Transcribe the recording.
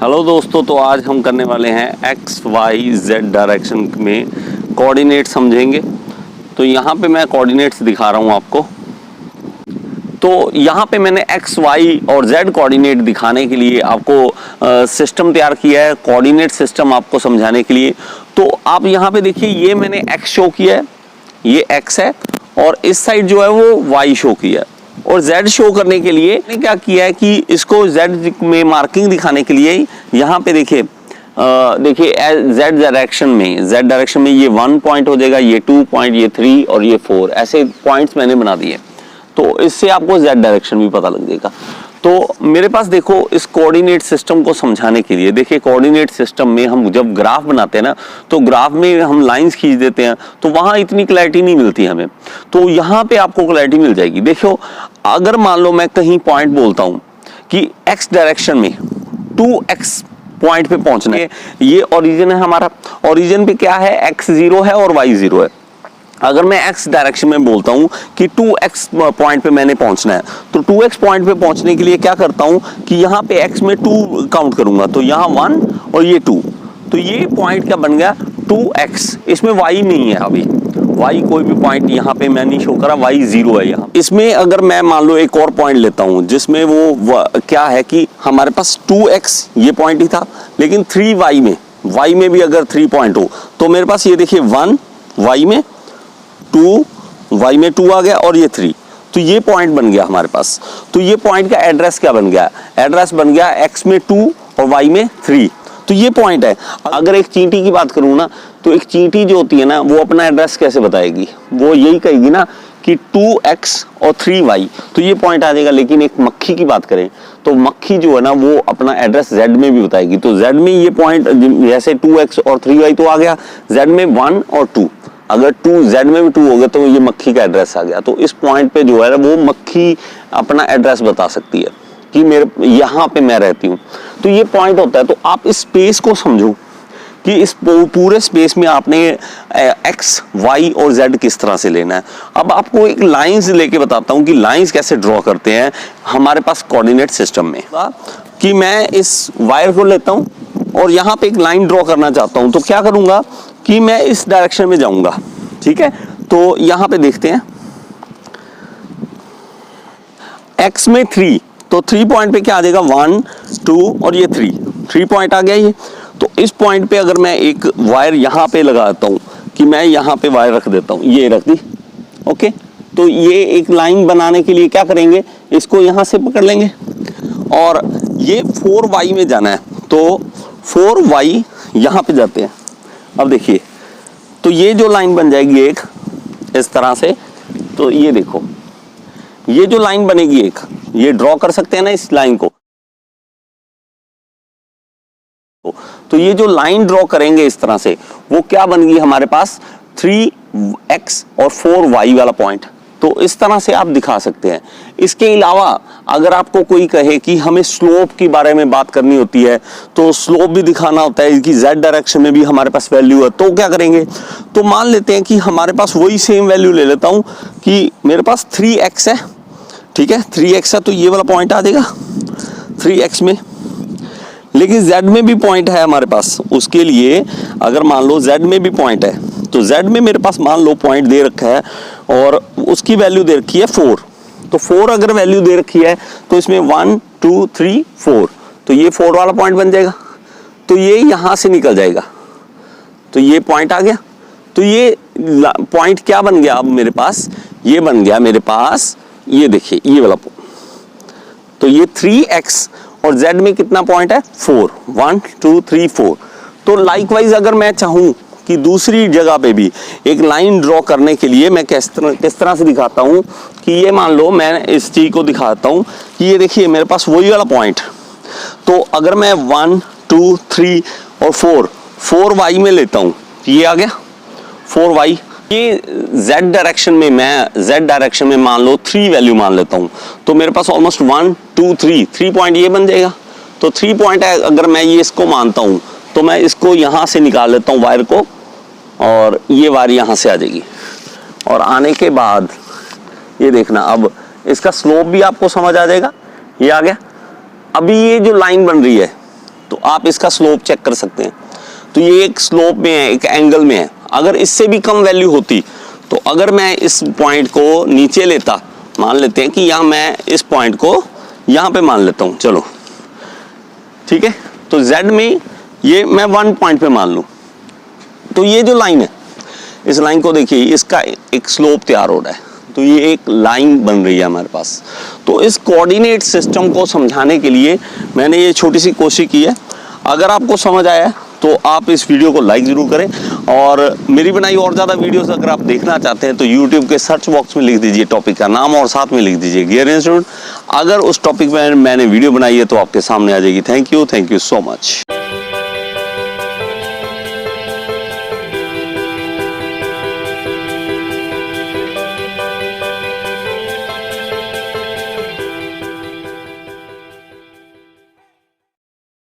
Hello दोस्तों, तो आज हम करने वाले हैं एक्स वाई जेड डायरेक्शन में कोऑर्डिनेट समझेंगे। तो यहाँ पे मैं कोऑर्डिनेट्स दिखा रहा हूँ आपको। तो यहाँ पे मैंने एक्स वाई और जेड कोऑर्डिनेट दिखाने के लिए आपको सिस्टम तैयार किया है, कोऑर्डिनेट सिस्टम आपको समझाने के लिए। तो आप यहाँ पे देखिए, ये मैंने एक्स शो किया है, ये एक्स है, और इस साइड जो है वो वाई शो किया है। और Z शो करने के लिए मैंने क्या किया है कि इसको Z में मार्किंग दिखाने के लिए यहाँ पे देखिए Z डायरेक्शन में ये 1 पॉइंट हो जाएगा, ये 2 पॉइंट, ये 3 और ये 4, ऐसे पॉइंट्स मैंने बना दिए। तो इससे आपको Z डायरेक्शन भी पता लग जाएगा। तो मेरे पास देखो, इस कोऑर्डिनेट सिस्टम को समझाने के लिए देखिए, कोऑर्डिनेट सिस्टम में हम जब ग्राफ बनाते हैं ना, तो ग्राफ में हम लाइंस खींच देते हैं, तो वहां इतनी क्लैरिटी नहीं मिलती हमें। तो यहाँ पे आपको क्लैरिटी मिल जाएगी। देखो, अगर मान लो मैं कहीं पॉइंट बोलता हूं कि एक्स डायरेक्शन में 2x पॉइंट पे पहुंचना है, ये ओरिजिन है हमारा। ओरिजिन पे क्या है, x0 है और y0 है। अगर मैं x डायरेक्शन में बोलता हूं कि 2x पॉइंट पे मैंने पहुंचना है, तो 2x पॉइंट पे पहुंचने के लिए क्या करता हूं कि यहां पे x में 2 काउंट करूंगा, तो यहां 1 और ये 2, तो ये पॉइंट क्या बन गया 2x। इसमें y नहीं है, अभी y कोई भी पॉइंट यहां पे मैं नहीं शो करा, y 0 है यहाँ। इसमें अगर मैं मान लो एक और पॉइंट लेता हूं जिसमें वो क्या है कि हमारे पास 2x ये पॉइंट ही था, लेकिन 3y में भी अगर 3 पॉइंट हो, तो मेरे पास ये देखिए 1 y में, 2 y में 2 आ गया और ये 3, तो ये पॉइंट बन गया हमारे पास। तो ये पॉइंट का एड्रेस क्या बन गया, एड्रेस बन गया x में 2 और y में 3। तो ये पॉइंट है। अगर एक चींटी की बात करूं ना, तो एक चींटी जो होती है ना, वो अपना एड्रेस कैसे बताएगी, वो यही कहेगी ना कि 2x और 3y, तो ये पॉइंट आ जाएगा। लेकिन एक मक्खी की बात करें तो मक्खी जो है ना, वो अपना एड्रेस z में भी बताएगी। तो z में ये पॉइंट जैसे 2x और 3y तो आ गया, z में 1 और 2, अगर 2 z में भी 2 हो गया तो ये मक्खी का एड्रेस आ गया। तो इस पॉइंट पे जो है वो मक्खी अपना एड्रेस बता सकती है कि मेरे यहाँ पे मैं रहती हूँ। तो ये पॉइंट होता है। तो आप इस स्पेस को समझो कि इस पूरे स्पेस में आपने x, y और z किस तरह से लेना है। अब आपको एक लाइंस लेके बताता हूँ कि लाइंस कैसे ड्रॉ करते हैं हमारे पास कोऑर्डिनेट सिस्टम में। कि मैं इस वायर को लेता हूँ और यहाँ पे एक लाइन ड्रॉ करना चाहता हूँ, तो क्या करूँगा कि मैं इस डायरेक्शन में जाऊँगा, ठीक है। तो यहाँ पे देखते हैं, x में 3, तो 3 पॉइंट पे क्या आ जाएगा 1, 2 और ये 3 पॉइंट आ गया ये। तो इस पॉइंट पे अगर मैं एक वायर यहाँ पे लगाता हूँ कि मैं यहाँ पे वायर रख देता हूँ, ये रख दी, ओके। तो ये एक लाइन बनाने के लिए क्या करेंगे, इसको यहाँ से पकड़ लेंगे और ये 4y में जाना है, तो 4y यहाँ पे जाते हैं। अब देखिए, तो ये जो लाइन बन जाएगी एक इस तरह से, तो ये देखो, ये जो लाइन बनेगी एक, ये ड्रॉ कर सकते हैं ना इस लाइन को। तो ये जो लाइन ड्रॉ करेंगे इस तरह से, वो क्या बन गई हमारे पास 3x और 4y वाला पॉइंट। तो इस तरह से आप दिखा सकते हैं। इसके अलावा अगर आपको कोई कहे कि हमें स्लोप के बारे में बात करनी होती है, तो स्लोप भी दिखाना होता है कि z डायरेक्शन में भी हमारे पास वैल्यू है, तो क्या करेंगे, तो मान लेते हैं कि हमारे पास वही सेम वैल्यू ले लेता हूं कि मेरे पास 3x है, ठीक है, 3x है, तो ये वाला पॉइंट आ जाएगा 3x में। लेकिन z में भी पॉइंट है हमारे पास, उसके लिए अगर मान लो z में भी पॉइंट है, तो z में मेरे पास मान लो पॉइंट दे रखा है और उसकी वैल्यू दे रखी है 4। तो 4 अगर वैल्यू दे रखी है तो इसमें 1, 2, 3, 4, तो ये 4 वाला पॉइंट बन जाएगा। तो ये यहां से निकल जाएगा, तो ये पॉइंट आ गया। तो ये पॉइंट क्या बन गया, अब मेरे पास ये बन गया, मेरे पास ये देखिए ये वाला। तो ये 3x और z में कितना पॉइंट है 4, 1, 2, 3, 4। तो लाइकवाइज अगर मैं चाहूं कि दूसरी जगह पे भी एक लाइन ड्रॉ करने के लिए मैं किस तरह से दिखाता हूं कि ये मान लो मैं इस चीज को दिखाता हूं कि ये देखिए मेरे पास वही वाला पॉइंट। तो अगर मैं 1, 2, 3 और 4y में लेता हूं, ये आ गया 4y। ये z डायरेक्शन में, मैं z डायरेक्शन में मान लो 3 वैल्यू मान लेता हूं, तो मेरे पास ऑलमोस्ट 1, 2, 3 पॉइंट ये बन जाएगा। तो 3 पॉइंट है, अगर मैं ये इसको मानता हूं तो मैं इसको यहां से निकाल लेता हूं वायर को, और ये वायर यहां से आ जाएगी। और आने के बाद ये देखना, अब इसका स्लोप भी आपको समझ आ जाएगा, ये आ गया। अभी ये जो लाइन बन रही है तो आप इसका स्लोप चेक कर सकते हैं। तो ये एक स्लोप में है, एक एंगल में है। अगर इससे भी कम वैल्यू होती तो अगर मैं इस पॉइंट को नीचे लेता, मान लेते हैं कि यहाँ मैं इस पॉइंट को यहाँ पे मान लेता हूँ, चलो ठीक है। तो Z में ये मैं 1 पॉइंट पे मान लूँ, तो ये जो लाइन है, इस लाइन को देखिए, इसका एक स्लोप तैयार हो रहा है, तो ये एक लाइन बन रही है हमारे पास। तो इस कोऑर्डिनेट सिस्टम को समझाने के लिए मैंने ये छोटी सी कोशिश की है। अगर आपको समझ आया तो आप इस वीडियो को लाइक ज़रूर करें, और मेरी बनाई और ज़्यादा वीडियोस अगर आप देखना चाहते हैं तो यूट्यूब के सर्च बॉक्स में लिख दीजिए टॉपिक का नाम और साथ में लिख दीजिए गियर इंस्टीट्यूट। अगर उस टॉपिक में मैंने वीडियो बनाई है तो आपके सामने आ जाएगी। Thank you so much.